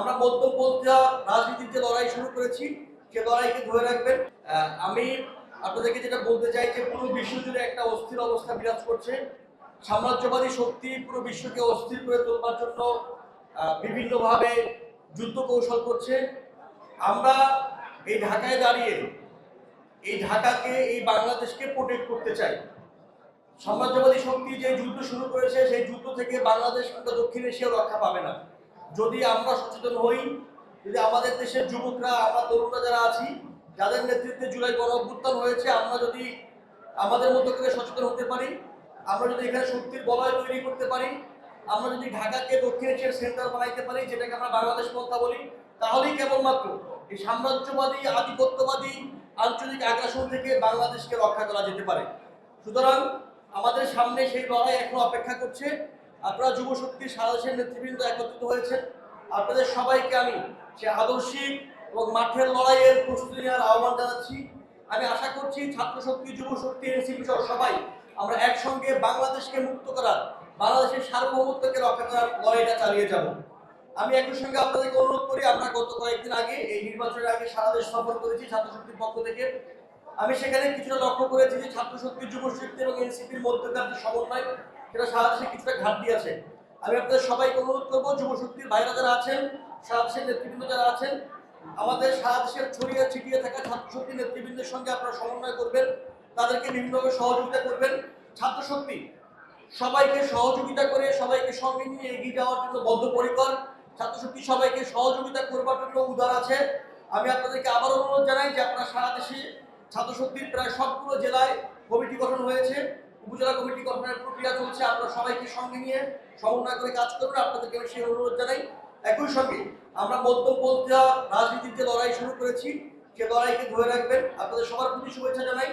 আমরা মধ্যপন্থী রাজনীতির যে লড়াই শুরু করেছি সে লড়াইকে ধরে রাখবেন। আমি আপনাদেরকে যেটা বলতে চাই যে পুরো বিশ্ব জুড়ে একটা অস্থির অবস্থা বিরাজ করছে। সাম্রাজ্যবাদী শক্তি পুরো বিশ্বকে অস্থির করে তোলবার জন্য বিভিন্নভাবে যুদ্ধ কৌশল করছে। আমরা এই ঢাকায় দাঁড়িয়ে এই ঢাকাকে, এই বাংলাদেশকে প্রোটেক্ট করতে চাই। সাম্রাজ্যবাদী শক্তি যে যুদ্ধ শুরু করেছে সেই যুদ্ধ থেকে বাংলাদেশ কিংবা দক্ষিণ এশিয়া রক্ষা পাবে না। যদি আমরা সচেতন হই, যদি আমাদের দেশের যুবকরা, আমরা তরুণরা যারা আছি, যাদের নেতৃত্বে জুলাই গণ অভ্যুত্থান হয়েছে, আমরা যদি আমাদের মতো করে সচেতন হতে পারি, আমরা যদি এখানে শক্তির বলয় তৈরি করতে পারি, আমরা যদি ঢাকাকে দক্ষিণ এশিয়ার সেন্টার বানাইতে পারি, যেটাকে আমরা বাংলাদেশ পন্থা বলি, তাহলেই কেবলমাত্র এই সাম্রাজ্যবাদী, আধিপত্যবাদী, আঞ্চলিক আগ্রাসন থেকে বাংলাদেশকে রক্ষা করা যেতে পারে। সুতরাং আমাদের সামনে সেই লড়াই এখনো অপেক্ষা করছে। আপনারা যুব শক্তির সারা দেশের নেতৃবৃন্দ একত্রিত হয়েছেন। আপনাদের সবাইকে আমি সে আদর্শিক এবং মাঠের লড়াইয়ের প্রস্তুতি নেওয়ার আহ্বান জানাচ্ছি। আমি আশা করছি ছাত্র শক্তি, যুব শক্তি, এনসিপি সহ সবাই আমরা একসঙ্গে বাংলাদেশকে মুক্ত করার, বাংলাদেশের সার্বভৌমত্বকে রক্ষা করার লড়াইটা চালিয়ে যাব। আমি একই সঙ্গে আপনাদেরকে অনুরোধ করি, আমরা গত কয়েকদিন আগে এই নির্বাচনের আগে সারা দেশ সফর করেছি ছাত্র শক্তির পক্ষ থেকে। আমি সেখানে কিছুটা লক্ষ্য করেছি যে ছাত্র শক্তি, যুব শক্তি এবং এনসিপির মধ্যকার যে সমন্বয়, সেটা সারা দেশে কিছুটা ঘাটতি আছে। আমি আপনাদের সবাইকে অনুরোধ করবো, যুব শক্তির ভাইরা যারা আছেন, সারা দেশের নেতৃবৃন্দ যারা আছেন, আমাদের সারা দেশের ছড়িয়ে ছিটিয়ে থাকা ছাত্র শক্তি নেতৃবৃন্দের সঙ্গে আপনারা সমন্বয় করবেন, তাদেরকে বিভিন্নভাবে সহযোগিতা করবেন। ছাত্র শক্তি সবাইকে সহযোগিতা করে, সবাইকে সঙ্গে নিয়ে এগিয়ে যাওয়ার জন্য বদ্ধপরিকর। ছাত্র শক্তি সবাইকে সহযোগিতা করবার জন্য উদার আছে। আমি আপনাদেরকে আবার অনুরোধ জানাই যে আপনারা সারা দেশে ছাত্র শক্তির প্রায় সবগুলো জেলায় কমিটি গঠন হয়েছে, উপজেলা কমিটি গঠনের প্রক্রিয়া চলছে। আপনারা সবাইকে সঙ্গে নিয়ে সমন্বয় করে কাজ করুন, আপনাদেরকে আমি সেই অনুরোধ জানাই। একই সঙ্গে আমরা মধ্যপন্থী রাজনীতির যে লড়াই শুরু করেছি সে লড়াইকে ধরে রাখবেন। আপনাদের সবার প্রতি শুভেচ্ছা জানাই।